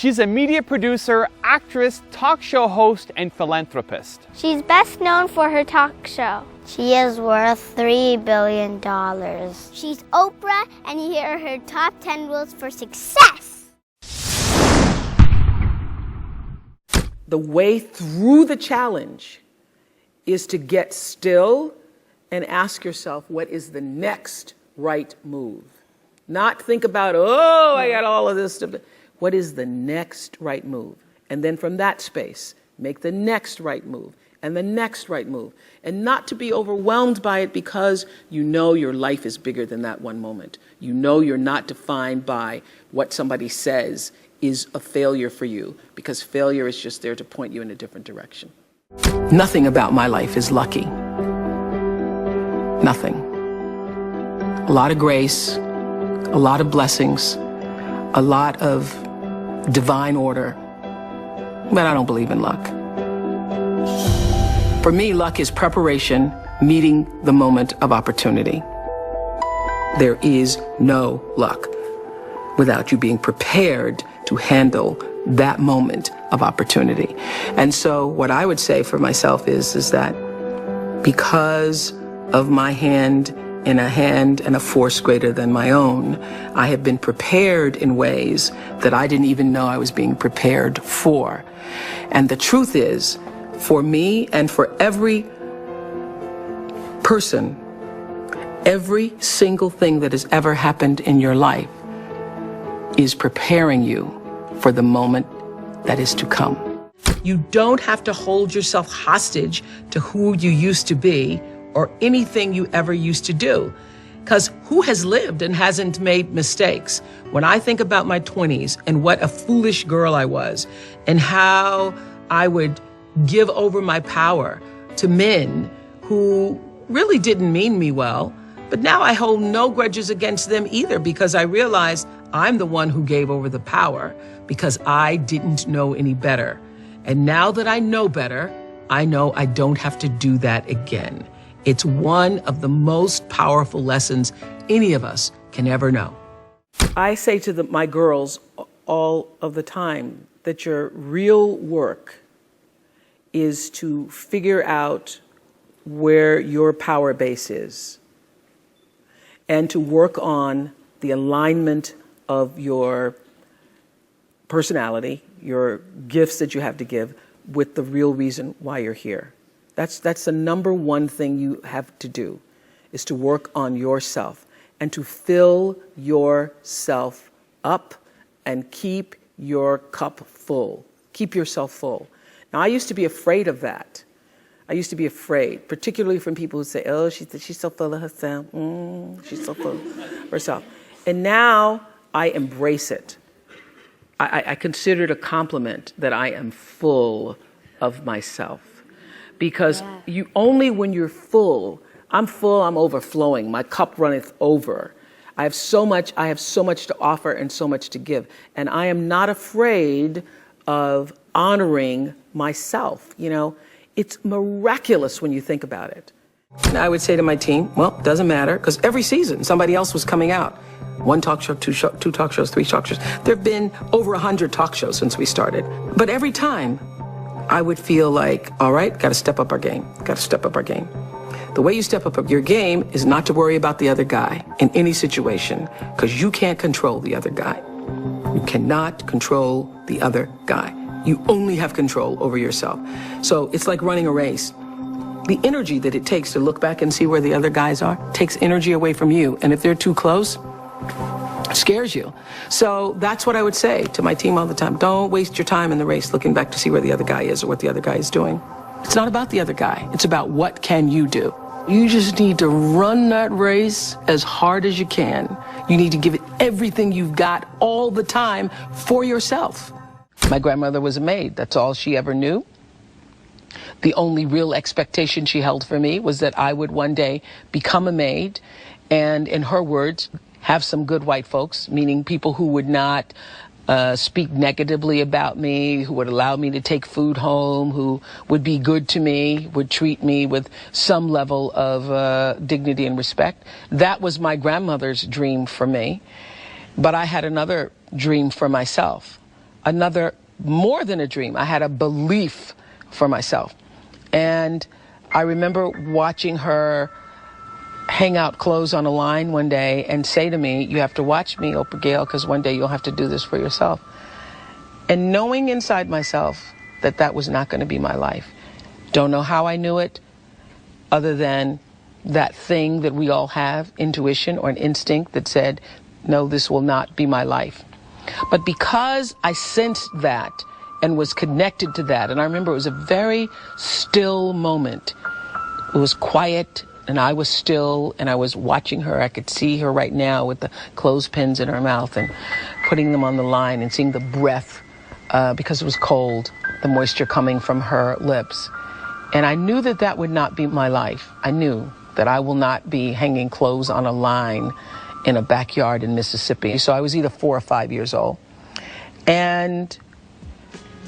She's a media producer, actress, talk show host, and philanthropist. She's best known for her talk show. She is worth $3 billion. She's Oprah, and here are her top 10 rules for success. The way through the challenge is to get still and ask yourself, what is the next right move? Not think about, oh, I got all of this stuff. What is the next right move? And then from that space, make the next right move and the next right move. And not to be overwhelmed by it because you know your life is bigger than that one moment. You know you're not defined by what somebody says is a failure for you, because failure is just there to point you in a different direction. Nothing about my life is lucky. Nothing. A lot of grace, a lot of blessings, a lot of divine order, but I don't believe in luck. For me, luck is preparation meeting the moment of opportunity. There is no luck without you being prepared to handle that moment of opportunity. And so what I would say for myself is that because of my hand in a hand and a force greater than my own, I have been prepared in ways that I didn't even know I was being prepared for. And the truth is, for me and for every person, every single thing that has ever happened in your life is preparing you for the moment that is to come. You don't have to hold yourself hostage to who you used to be or anything you ever used to do. Because who has lived and hasn't made mistakes? When I think about my 20s and what a foolish girl I was and how I would give over my power to men who really didn't mean me well, but now I hold no grudges against them either, because I realized I'm the one who gave over the power because I didn't know any better. And now that I know better, I know I don't have to do that again. It's one of the most powerful lessons any of us can ever know. I say to my girls all of the time that your real work is to figure out where your power base is and to work on the alignment of your personality, your gifts that you have to give, with the real reason why you're here. That's the number one thing you have to do, is to work on yourself and to fill yourself up and keep your cup full. Keep yourself full. Now, I used to be afraid of that. I used to be afraid, particularly from people who say, oh, she's so full of herself. She's so full of herself. And now I embrace it. I consider it a compliment that I am full of myself. Because you only when you're full, I'm overflowing, my cup runneth over. I have so much to offer and so much to give. And I am not afraid of honoring myself. You know, it's miraculous when you think about it. And I would say to my team, well, it doesn't matter, because every season somebody else was coming out. One talk show, two talk shows, three talk shows. There have been over 100 talk shows since we started. But every time I would feel like, all right, got to step up our game. Got to step up our game. The way you step up your game is not to worry about the other guy in any situation, because you can't control the other guy. You cannot control the other guy. You only have control over yourself. So it's like running a race. The energy that it takes to look back and see where the other guys are takes energy away from you. And if they're too close, it scares you. So that's what I would say to my team all the time. Don't waste your time in the race looking back to see where the other guy is or what the other guy is doing. It's not about the other guy. It's about what can you do. You just need to run that race as hard as you can. You need to give it everything you've got all the time for yourself. My grandmother was a maid. That's all she ever knew. The only real expectation she held for me was that I would one day become a maid and, in her words, have some good white folks, meaning people who would not speak negatively about me, who would allow me to take food home, who would be good to me, would treat me with some level of dignity and respect. That was my grandmother's dream for me. But I had another dream for myself, another, more than a dream. I had a belief for myself. And I remember watching her hang out clothes on a line one day and say to me, you have to watch me, Oprah Gail, because one day you'll have to do this for yourself. And knowing inside myself that that was not going to be my life. Don't know how I knew it, other than that thing that we all have, intuition or an instinct that said, no, this will not be my life. But because I sensed that and was connected to that, and I remember it was a very still moment. It was quiet, and I was still, and I was watching her. I could see her right now with the clothespins in her mouth and putting them on the line and seeing the breath, because it was cold, the moisture coming from her lips. And I knew that that would not be my life. I knew that I will not be hanging clothes on a line in a backyard in Mississippi. So I was either 4 or 5 years old. And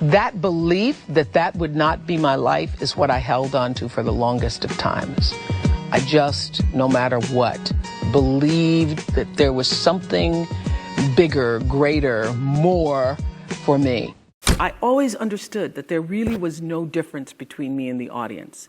that belief that that would not be my life is what I held on to for the longest of times. I just, no matter what, believed that there was something bigger, greater, more for me. I always understood that there really was no difference between me and the audience.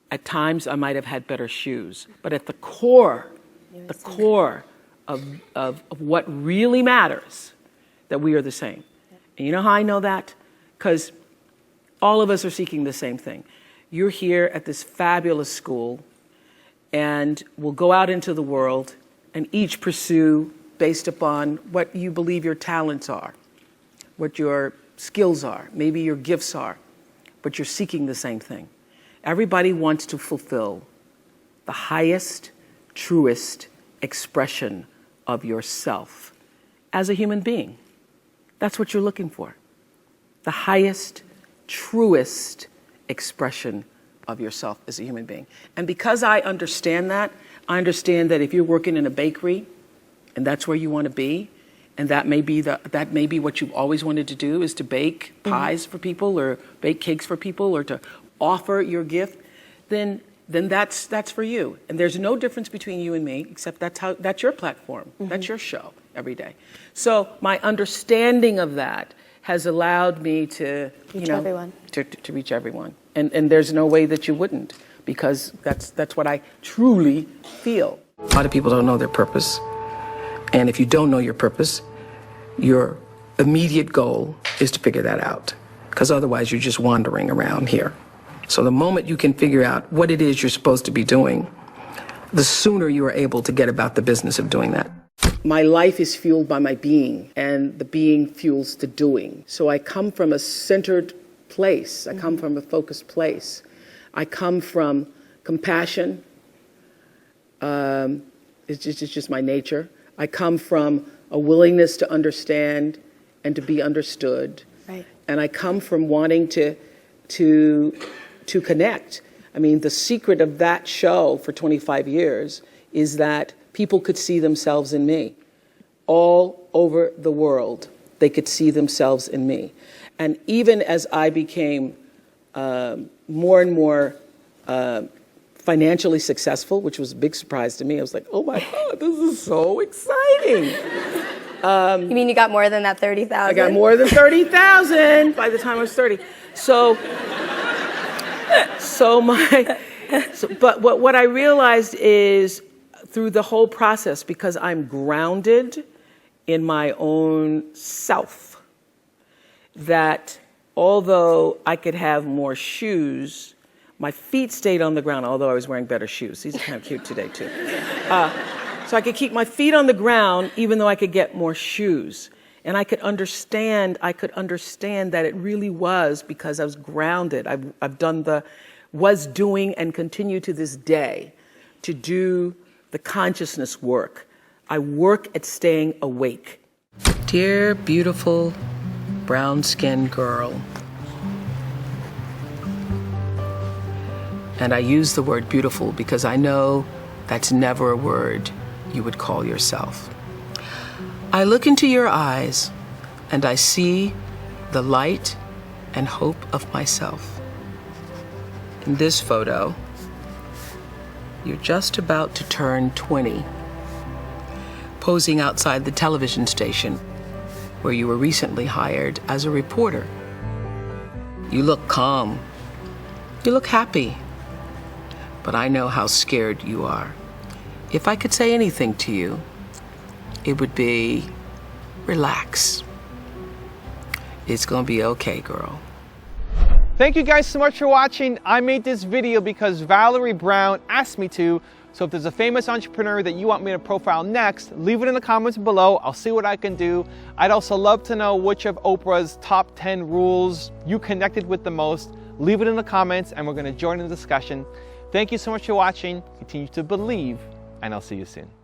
At times I might have had better shoes, but at the core of what really matters, that we are the same. And you know how I know that? Because all of us are seeking the same thing. You're here at this fabulous school, and we'll go out into the world and each pursue based upon what you believe your talents are, what your skills are, maybe your gifts are, but you're seeking the same thing. Everybody wants to fulfill the highest, truest expression of yourself as a human being. That's what you're looking for. The highest, truest expression of yourself as a human being. And because I understand that if you're working in a bakery and that's where you want to be, and that may be what you've always wanted to do, is to bake pies for people or bake cakes for people or to offer your gift, then that's for you. And there's no difference between you and me, except that's your platform. That's your show every day. So my understanding of that has allowed me to reach everyone. To reach everyone. And there's no way that you wouldn't, because that's what I truly feel. A lot of people don't know their purpose. And if you don't know your purpose, your immediate goal is to figure that out, because otherwise you're just wandering around here. So the moment you can figure out what it is you're supposed to be doing, the sooner you are able to get about the business of doing that. My life is fueled by my being, and the being fuels the doing. So I come from a centered place. I come from a focused place. I come from compassion. It's just my nature. I come from a willingness to understand and to be understood. Right. And I come from wanting to connect. I mean, the secret of that show for 25 years is that people could see themselves in me. All over the world, they could see themselves in me. And even as I became more and more financially successful, which was a big surprise to me, I was like, oh my God, this is so exciting. You mean you got more than that 30,000? I got more than 30,000 by the time I was 30. But what I realized is, through the whole process, because I'm grounded in my own self, that although I could have more shoes, my feet stayed on the ground, although I was wearing better shoes. These are kind of cute today, too. So I could keep my feet on the ground, even though I could get more shoes. And I could understand that it really was because I was grounded. I've done was doing and continue to this day to do the consciousness work. I work at staying awake. Dear, beautiful, brown-skinned girl. And I use the word beautiful because I know that's never a word you would call yourself. I look into your eyes and I see the light and hope of myself. In this photo, you're just about to turn 20, posing outside the television station where you were recently hired as a reporter. You look calm. You look happy. But I know how scared you are. If I could say anything to you, it would be, relax. It's gonna be okay, girl. Thank you guys so much for watching. I made this video because Valerie Brown asked me to. So if there's a famous entrepreneur that you want me to profile next, leave it in the comments below. I'll see what I can do. I'd also love to know which of Oprah's top 10 rules you connected with the most. Leave it in the comments and we're gonna join in the discussion. Thank you so much for watching. Continue to believe, and I'll see you soon.